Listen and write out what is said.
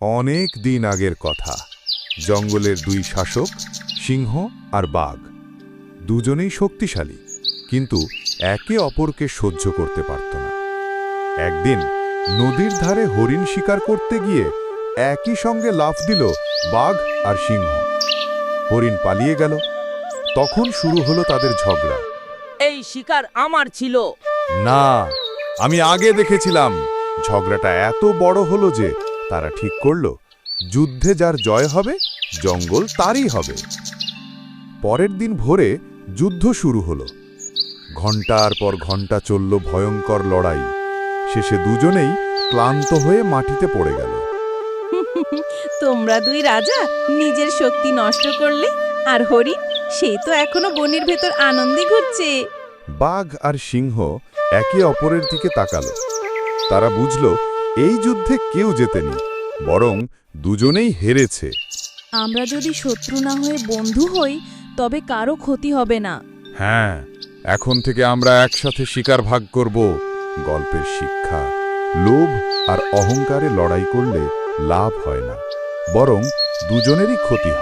অনেক দিন আগের কথা। জঙ্গলের দুই শাসক, সিংহ আর বাঘ, দুজনেই শক্তিশালী, কিন্তু একে অপরকে সহ্য করতে পারত না। একদিন নদীর ধারে হরিণ শিকার করতে গিয়ে একই সঙ্গে লাফ দিল বাঘ আর সিংহ। হরিণ পালিয়ে গেল। তখন শুরু হলো তাদের ঝগড়া। এই শিকার আমার ছিল। না, আমি আগে দেখেছিলাম। ঝগড়াটা এত বড় হলো যে তারা ঠিক করলো, যুদ্ধে যার জয় হবে, জঙ্গল তারই হবে। পরের দিন ভোরে যুদ্ধ শুরু হলো। ঘণ্টার পর ঘণ্টা চলল ভয়ঙ্কর লড়াই। শেষে দুজনেই ক্লান্ত হয়ে মাটিতে পড়ে গেল। তোমরা দুই রাজা নিজের শক্তি নষ্ট করলে, আর হরিণ সে তো এখনো বনের ভেতর আনন্দে ঘুরছে। বাঘ আর সিংহ একে অপরের দিকে তাকালো। তারা বুঝল এই যুদ্ধে কেউ জেতেনি, বরং দুজনেই হেরেছে। আমরা যদি শত্রু না হয়ে বন্ধু হই, তবে কারো ক্ষতি হবে না। হ্যাঁ, এখন থেকে আমরা একসাথে শিকার ভাগ করব। গল্পের শিক্ষা: লোভ আর অহংকারে লড়াই করলে লাভ হয় না, বরং দুজনেরই ক্ষতি হয়।